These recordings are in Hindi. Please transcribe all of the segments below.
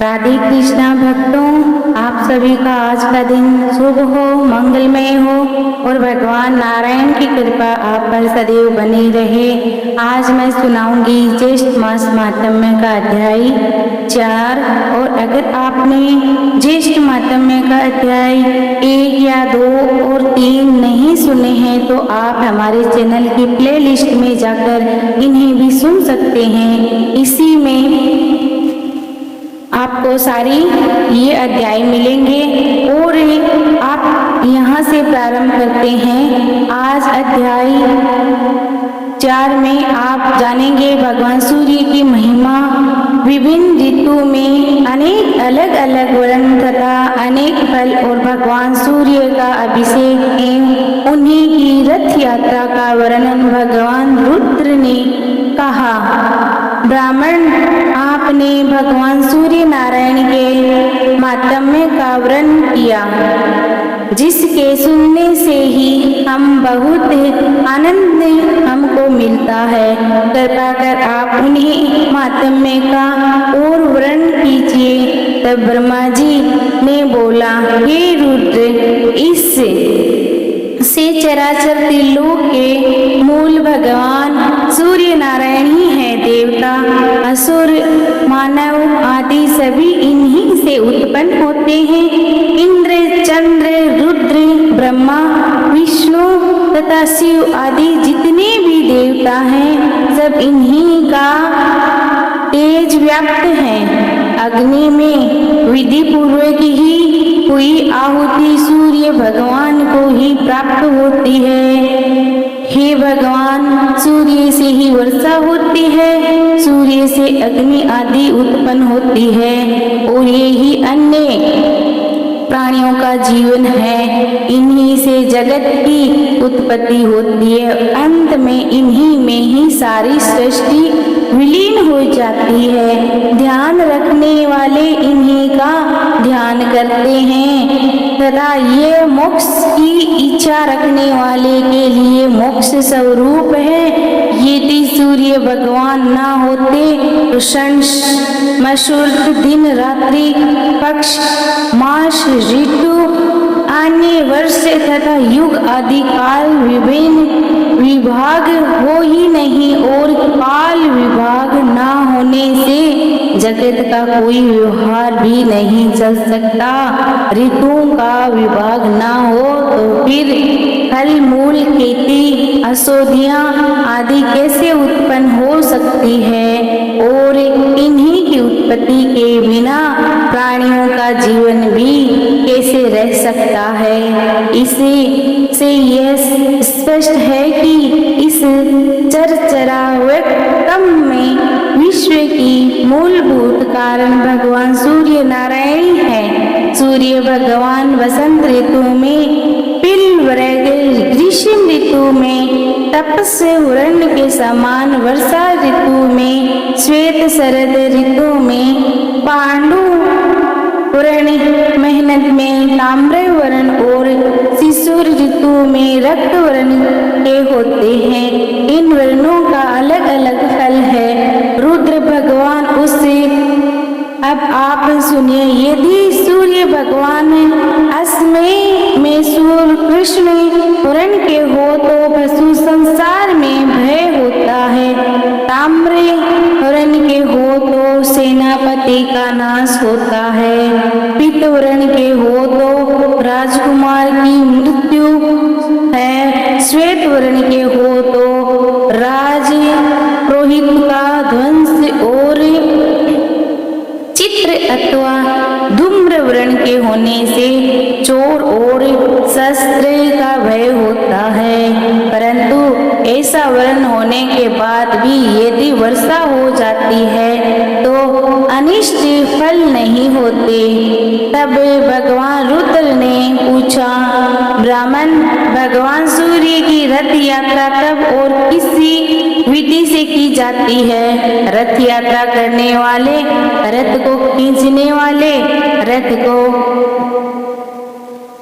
राधे कृष्णा भक्तों, आप सभी का आज का दिन शुभ हो, मंगलमय हो और भगवान नारायण की कृपा आप पर सदैव बनी रहे। आज मैं सुनाऊंगी ज्येष्ठ मास महात्म्य का अध्याय 4। और अगर आपने ज्येष्ठ महात्म्य का अध्याय 1 या 2 और 3 नहीं सुने हैं तो आप हमारे चैनल की प्लेलिस्ट में जाकर इन्हें भी सुन सकते हैं। इसी में आपको सारी ये अध्याय मिलेंगे और आप यहाँ से प्रारंभ करते हैं। आज अध्याय 4 में आप जानेंगे भगवान सूर्य की महिमा, विभिन्न ऋतु में अनेक अलग अलग वर्ण तथा अनेक फल और भगवान सूर्य का अभिषेक एवं उन्हीं की रथ यात्रा का वर्णन भगवान रुद्र ने कहा। ब्राह्मण, आपने भगवान सूर्य नारायण के महात्म्य का वर्णन किया, जिसके सुनने से ही हम बहुत आनंद हमको मिलता है। कृपा कर आप उन्हें महात्म्य का और वर्णन कीजिए। तब ब्रह्मा जी ने बोला, हे रुद्र, इस से चराचर त्रिलोक के मूल भगवान सूर्य नारायण ही है। देवता, असुर, मानव आदि सभी इन्हीं से उत्पन्न होते हैं। इंद्र, चंद्र, रुद्र, ब्रह्मा, विष्णु तथा शिव आदि जितने भी देवता हैं सब इन्हीं का तेज व्याप्त है। अग्नि में विधि पूर्वक ही हुई आहुति सूर्य भगवान को ही प्राप्त होती है। हे भगवान, सूर्य से ही वर्षा होती है, सूर्य से अग्नि आदि उत्पन्न होती है और ये ही अन्य प्राणियों का जीवन है। इन्हीं से जगत की उत्पत्ति होती है, अंत में इन्हीं में ही सारी सृष्टि विलीन हो जाती है। ध्यान रखने वाले इन्हीं का ध्यान करते हैं तथा ये मोक्ष की इच्छा रखने वाले के लिए मोक्ष स्वरूप है। यदि सूर्य भगवान ना होते तो मशूर्त दिन रात्रि, पक्ष, मास, ऋतु, अन्य वर्ष तथा युग आदि काल विभिन्न विभाग हो ही नहीं और काल विभाग ना होने से जगत का कोई व्यवहार भी नहीं चल सकता। ऋतुओं का विभाग ना हो तो फिर फल मूल खेती औषधियाँ आदि कैसे उत्पन्न हो सकती है और इन्हीं की उत्पत्ति के बिना प्राणियों का जीवन भी कैसे रह सकता है। इसी से यह स्पष्ट है कि इस चराचरात्म में विश्व की मूलभूत कारण भगवान सूर्य नारायण है। सूर्य भगवान वसंत ऋतु में पिल वर्ग, ग्रीष्म ऋतु में तपस्य वर्ण के समान, वर्षा ऋतु में श्वेत, शरद ऋतु में पांडु वर्ण, मेहनत में ताम्र वर्ण और शिशुर ऋतु में रक्त वर्ण के होते हैं। इन वर्णों का अलग अलग फल है। रुद्र भगवान उससे अब आप सुनिए। यदि सूर्य भगवान असमय में सूर्य कृष्ण वर्ण के हो तो पशु संसार में भय होता है। ताम्र वर्ण के हो तो सेनापति का नाश होता है। पीत वर्ण के हो तो राजकुमार की मृत्यु है। श्वेत वर्ण के हो तो राज पुरोहित का ध्वंस और चित्र अथवा धूम्र वर्ण के होने से चोर और शस्त्र का भय होता है। परंतु ऐसा वर्ण होने के बाद भी यदि वर्षा हो जाती है तो अनिष्ट फल नहीं होते। तब भगवान रुद्र ने पूछा, ब्राह्मण, भगवान सूर्य की रथ यात्रा कब और किसी विधि से की जाती है? रथ यात्रा करने वाले, रथ को खींचने वाले, रथ को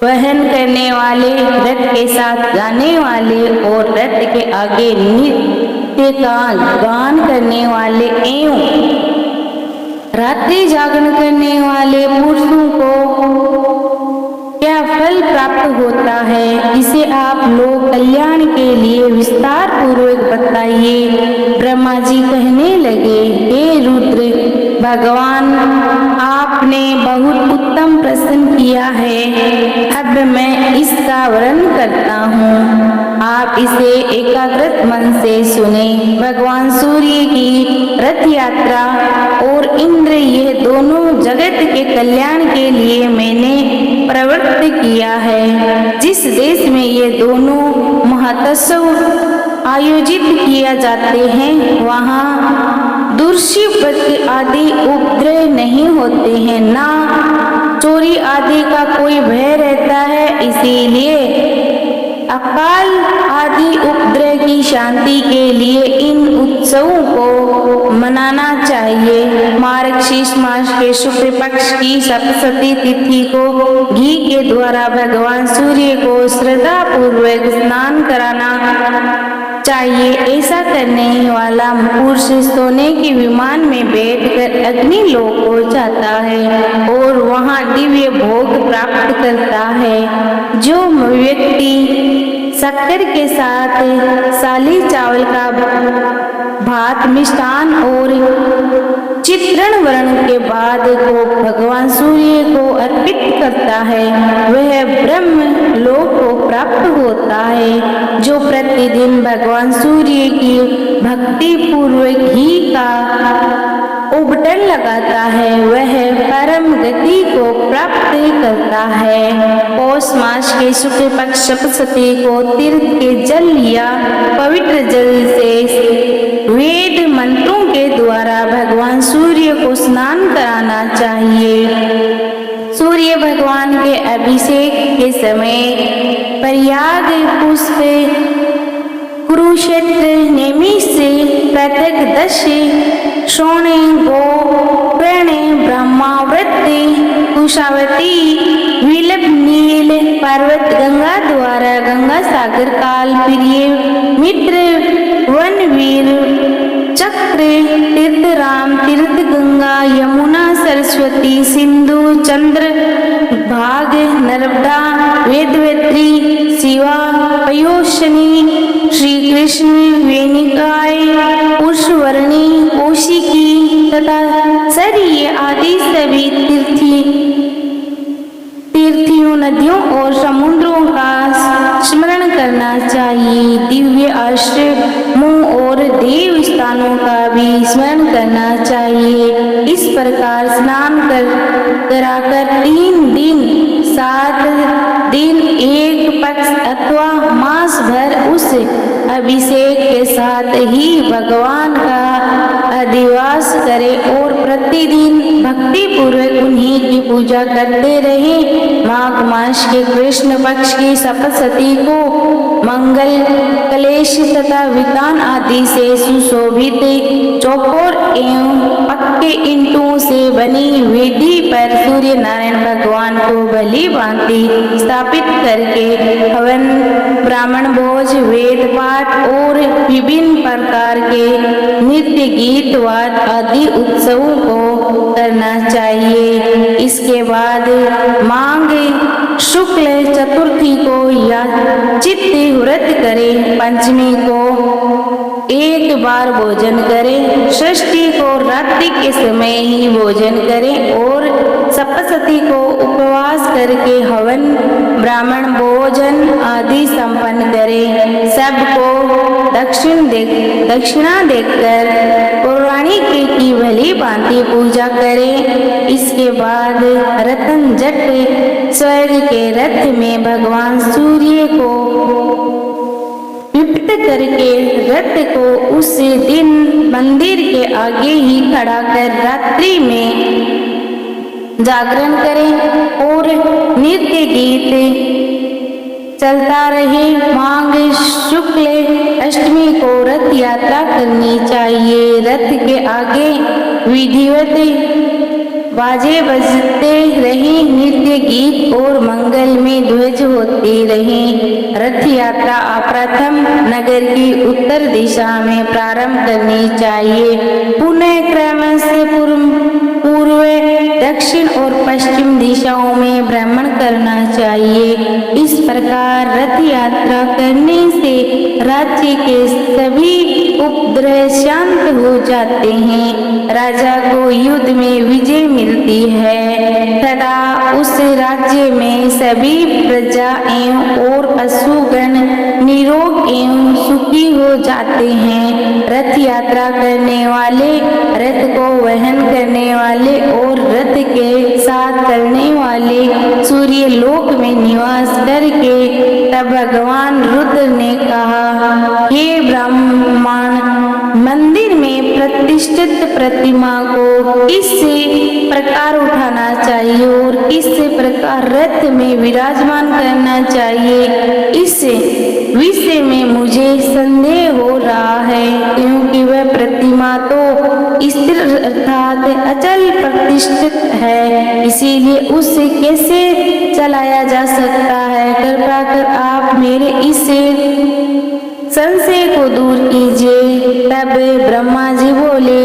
वहन करने वाले, रथ के साथ जाने वाले और रथ के आगे नृत्य का गान करने वाले एवं रात्रि जागरण करने वाले पुरुषों को क्या फल प्राप्त होता है, इसे आप लोग कल्याण के लिए विस्तार पूर्वक बताइए। ब्रह्मा जी कहने लगे, हे रुद्र भगवान, आपने बहुत उत्तम प्रश्न किया है। अब मैं इसका वर्णन करता हूँ, आप इसे एकाग्रत मन से सुने। भगवान सूर्य की रथ यात्रा और इंद्र, यह दोनों जगत के कल्याण के लिए मैंने प्रवृत्त किया है। जिस देश में ये दोनों महोत्सव आयोजित किया जाते हैं, वहाँ दुष्प्रवृत्ति आदि उपद्रव नहीं होते हैं, ना चोरी आदि का कोई भय रहता है। इसीलिए अकाल आदि उपद्रव की शांति के लिए इन उत्सवों को मनाना चाहिए। मार्गशीर्ष मास के शुक्ल पक्ष की सप्तमी तिथि को घी के द्वारा भगवान सूर्य को श्रद्धा पूर्वक स्नान कराना चाहिए। ऐसा करने वाला पुरुष सोने के विमान में बैठकर अग्नि लोक को जाता है और वहां दिव्य भोग प्राप्त करता है। जो व्यक्ति शक्कर के साथ साली चावल का भात, मिष्ठान और चित्रण वर्ण के बाद को भगवान सूर्य को अर्पित करता है, वह ब्रह्म लोक को प्राप्त होता है। जो प्रतिदिन भगवान सूर्य की भक्ति पूर्वक घी का उबटन लगाता है, वह परम गति को प्राप्त करता है। पौष मास के शुक्ल पक्ष सप्तमी को तीर्थ के जल या पवित्र जल से वेद मंत्रों के द्वारा भगवान सूर्य को स्नान कराना चाहिए। सूर्य भगवान के अभिषेक के समय प्रयाग पुष्प, कुरुक्षेत्र, नेमि से पृथक 10 श्रोणे, गो प्रेणे, ब्रह्मावृत्ति, कुशावती, विलप, नील पर्वत, गंगा द्वारा, गंगा सागर, काल, प्रिय, मित्र, वनवीर, चक्र, तीर्थ, राम तीर्थ, गंगा, यमुना, सरस्वती, सिंधु, चंद्र भाग, नर्मदा, वेदवती, शिवा, पयोशनी, श्री कृष्ण, वेणिकाय, पुष्पवर्णी, कौशिकी तथा सरयू आदि सभी तीर्थियों, नदियों और समुद्रों का स्मरण करना चाहिए। दिव्य आश्रमों और देव स्थानों का भी स्मरण करना चाहिए। इस प्रकार स्नान कराकर 3 दिन 7 दिन एक पक्ष अथवा मास भर उस अभिषेक के साथ ही भगवान का अधिवास करें और प्रतिदिन भक्ति पूर्वक उन्हीं की पूजा करते रहे। माघ मास के कृष्ण पक्ष की सप्तमी को मंगल कलेश तथा वितान आदि से सुशोभित चौकोर एवं पक्के ईंटों से बनी वेदी पर सूर्य नारायण भगवान को भली भांति स्थापित करके हवन, ब्राह्मण भोज, वेद पाठ और विभिन्न प्रकार के नृत्य, गीत, वाद आदि उत्सवों को करना चाहिए। इसके बाद माघ शुक्ल चतुर्थी को या चित्त व्रत करें, पंचमी को एक बार भोजन करें, षष्ठी को रात्रि के समय ही भोजन करें और सप्तमी को उपवास करके हवन, ब्राह्मण भोजन आदि संपन्न करें। सबको दक्षिणा देकर पौराणिक की भली भांति पूजा करें। इसके बाद रतन जट स्वर्ग के रथ में भगवान सूर्य को विपत करके रथ को उस दिन मंदिर के आगे ही खड़ा कर रात्रि में जागरण करें और नृत्य गीत चलता रहे। माघ शुक्ल अष्टमी को रथ यात्रा करनी चाहिए। रथ के आगे विधिवत बाजे बजते रहे, नृत्य गीत और मंगल में ध्वज होते रहे। रथ यात्रा प्रथम नगर की उत्तर दिशा में प्रारंभ करनी चाहिए। पुनः क्रम से दक्षिण और पश्चिम दिशाओं में भ्रमण करना चाहिए। इस प्रकार रथ यात्रा करने से राज्य के सभी उपद्रव शांत हो जाते हैं, राजा को युद्ध में विजय मिलती है तथा उस राज्य में सभी प्रजा और पशुगण निरोग एवं सुखी हो जाते हैं। रथ यात्रा करने वाले, रथ को वहन करने वाले और रथ के साथ चलने वाले सूर्य लोक में निवास करके तब भगवान रुद्र ने कहा, हे ब्राह्मण, मंदिर में प्रतिष्ठित प्रतिमा को इस प्रकार उठाना चाहिए और इस प्रकार रथ में विराजमान करना चाहिए। इस विषय में मुझे संदेह हो रहा है, क्योंकि वह प्रतिमा तो स्थिर अर्थात अचल प्रतिष्ठित है, इसीलिए उसे कैसे चलाया जा सकता है। कृपा कर आप मेरे इस संशय को दूर कीजिए। तब ब्रह्मा जी बोले,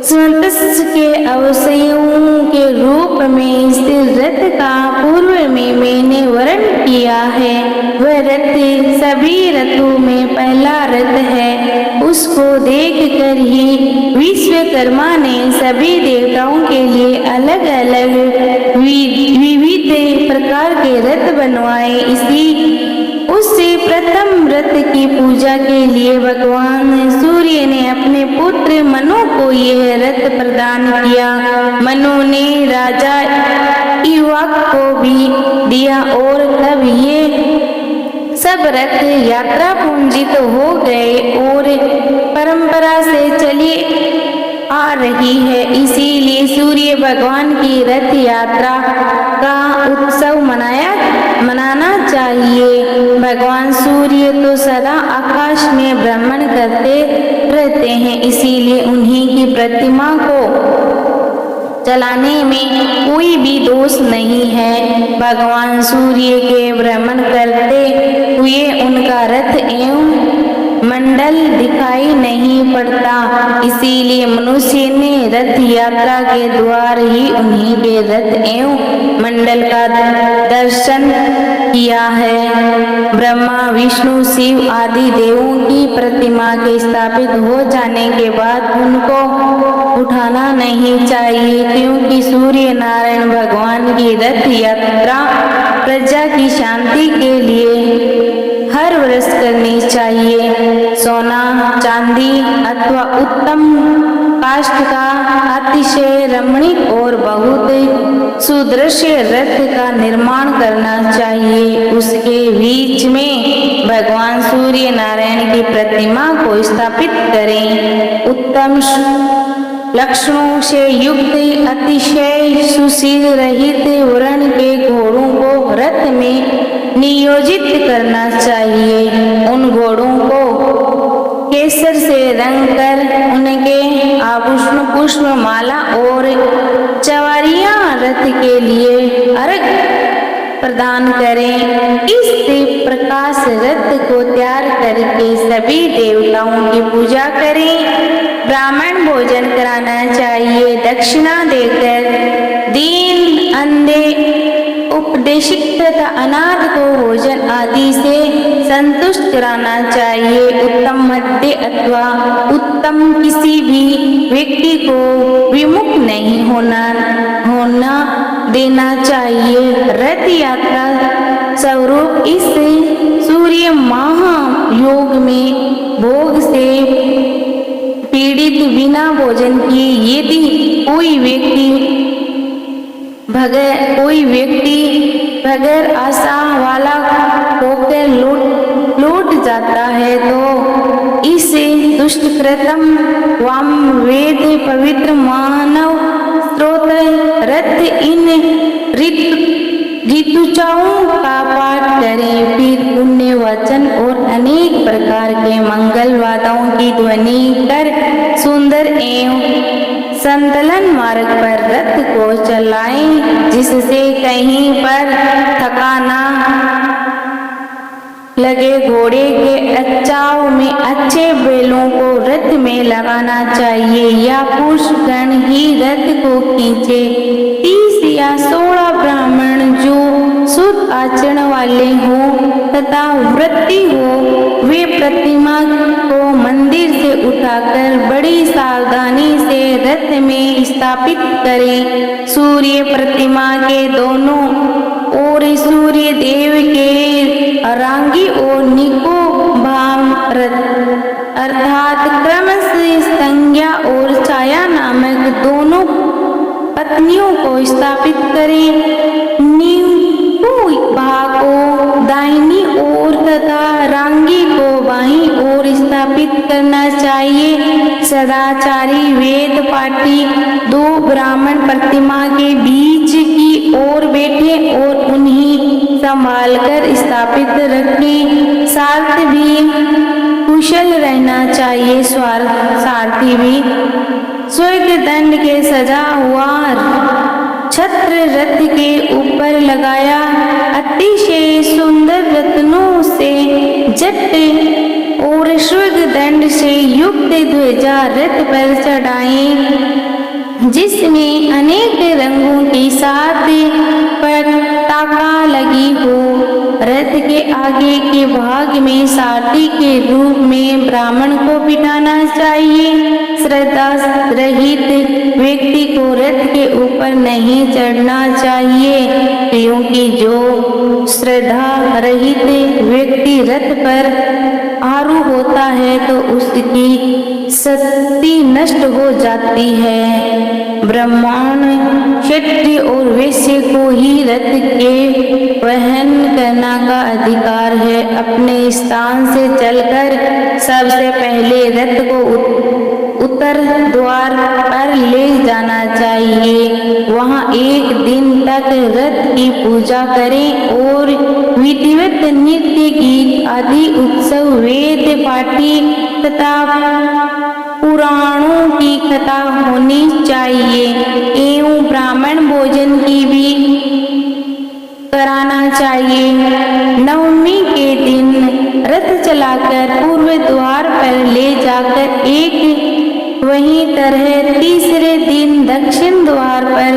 स्वतः के अवयवों के रूप में स्थिर रथ का पूर्व में मैंने वर्णन किया है। वह रथ सभी रथों में पहला रथ है। उसको देखकर ही विश्वकर्मा ने सभी देवताओं के लिए अलग अलग विविध प्रकार के रथ बनवाए। उससे प्रथम रथ की पूजा के लिए भगवान सूर्य ने अपने पुत्र मनु को यह रथ प्रदान किया। मनु ने राजा इवाक को भी दिया और तब ये सब रथ यात्रा पूंजित हो गए और परंपरा से चली आ रही है। इसीलिए सूर्य भगवान की रथ यात्रा का उत्सव मनाना चाहिए। भगवान सूर्य तो सदा आकाश में भ्रमण करते रहते हैं, इसीलिए उन्हीं की प्रतिमा को चलाने में कोई भी दोष नहीं है। भगवान सूर्य के भ्रमण करते हुए उनका रथ एवं मंडल दिखाई नहीं पड़ता, इसीलिए मनुष्य ने रथ यात्रा के द्वार ही उन्हीं के रथ एवं मंडल का दर्शन किया है। ब्रह्मा, विष्णु, शिव आदि देवों की प्रतिमा के स्थापित हो जाने के बाद उनको उठाना नहीं चाहिए, क्योंकि सूर्य नारायण भगवान की रथ यात्रा प्रजा की शांति के लिए हर वर्ष करनी चाहिए। सोना, चांदी अथवा उत्तम काष्ठ का अतिशय रमणीक और बहुत सुदृश्य रथ का निर्माण करना चाहिए। उसके बीच में भगवान सूर्य नारायण की प्रतिमा को स्थापित करें। उत्तम लक्षणों से युक्त अतिशय सुशील रहित वर्ण के घोड़ों को रथ में नियोजित करना चाहिए। उन घोड़ों को केसर से रंग कर उनके आभूषण, पुष्प माला और चवारियां रथ के लिए अर्घ प्रदान करें। इस प्रकाश रथ को तैयार करके सभी देवताओं की पूजा करें। ब्राह्मण भोजन कराना चाहिए। दक्षिणा देकर दीन, अंधे, उपदेशित तथा अनाथ को भोजन आदि से संतुष्ट कराना चाहिए। उत्तम मध्य अथवा उत्तम किसी भी व्यक्ति को विमुख नहीं होना देना चाहिए। रथ यात्रा स्वरूप इस सूर्य महायोग में भोग से पीड़ित बिना भोजन किए यदि कोई व्यक्ति बगैर आशा वाला होकर लौट जाता है तो इस दुष्कृतम वाम वेद पवित्र मानव स्रोत रथ इन ऋतुचाओं का पाठ करें, फिर पुण्य वचन और अनेक प्रकार के मंगल वाद्यों की ध्वनि कर सुंदर एवं संतलन मार्ग पर रथ को चलाएं, जिससे कहीं पर थकाना लगे। घोड़े के अचाव में अच्छे बैलों को रथ में लगाना चाहिए या पुरुष गण ही रथ को खींचे। 30 या 16 ब्राह्मण जो शुद्ध आचरण वाले हों तथा व्रती हो, वे प्रतिमा को मंदिर से उठाकर बड़ी सावधानी से रथ में स्थापित करें। सूर्य प्रतिमा के दोनों ओर सूर्य देव के अरांगी और निको भाम अर्थात क्रम से संज्ञा और छाया नामक दोनों पत्नियों को स्थापित करें। निको भाग को दाहिनी ओर तथा रांगी को बाईं ओर स्थापित करना चाहिए। सदाचारी वेद पाठी 2 ब्राह्मण प्रतिमा के बीच की ओर बैठे और उन्हें संभालकर स्थापित रखें। सारथी भी कुशल रहना चाहिए। सारथी भी स्वर्ग दंड के सजा हुआ छत्र रथ के ऊपर लगाया। अतिशय सुंदर रत्नों से जट और स्वर्ग दंड से युक्त ध्वजा रथ पर चढ़ाएं, जिसमें अनेक रंगों के साथ पताका लगी हो। रथ के आगे के भाग में सारथी के रूप में ब्राह्मण को बिठाना चाहिए। श्रद्धा रहित व्यक्ति को रथ के ऊपर नहीं चढ़ना चाहिए, क्योंकि जो श्रद्धा रहित व्यक्ति रथ पर आरूढ़ होता है तो उसकी शक्ति नष्ट हो जाती है। ब्राह्मण, क्षत्रिय और वैश्य को ही रथ के वहन करने का अधिकार है। अपने स्थान से चलकर सबसे पहले रथ को उत्तर द्वार पर ले जाना चाहिए। वहां एक दिन तक रथ की पूजा करें और विधिवत नृत्य गीत आदि उत्सव, वेद पाठी तथा पुराणों की कथा होनी चाहिए एवं ब्राह्मण भोजन की भी कराना चाहिए। नवमी के दिन रथ चलाकर पूर्व द्वार पर ले जाकर एक वहीं तरह तीसरे दिन दक्षिण द्वार पर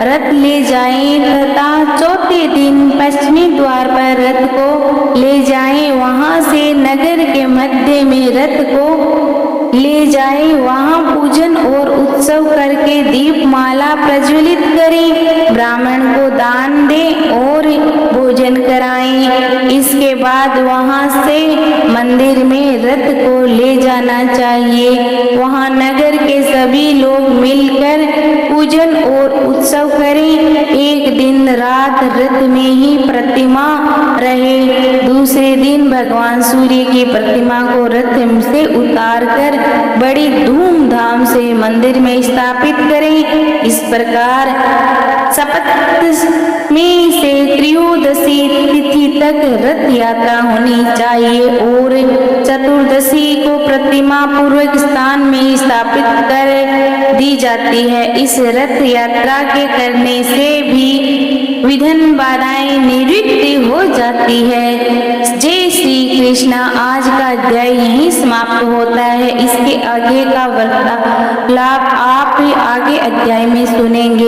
रथ ले जाएं तथा चौथे दिन पश्चिमी द्वार पर रथ को ले जाएं। वहां से नगर के मध्य में रथ को ले जाएं। वहां पूजन और उत्सव करके दीपमाला प्रज्वलित करें, ब्राह्मण को दान दें और भोजन कराएं। इसके बाद वहां से मंदिर में रथ को ले जाना चाहिए। वहां नगर के सभी लोग मिलकर पूजन और उत्सव करें। एक दिन रात रथ में ही प्रतिमा रहे। दूसरे दिन भगवान सूर्य की प्रतिमा को रथ से उतारकर बड़ी धूमधाम से मंदिर में स्थापित करें। इस प्रकार सप्तमी से त्रयोदशी तिथि तक रथ यात्रा होनी चाहिए और चतुर्दशी को प्रतिमा पूर्वक स्थान में स्थापित कर दी जाती है। इस रथ यात्रा के करने से भी विघ्न बाधाएं निवृत्ति हो जाती है। जय श्री कृष्ण। आज का अध्याय यहीं समाप्त होता है। इसके आगे का वार्तालाप आप आगे अध्याय में सुनेंगे।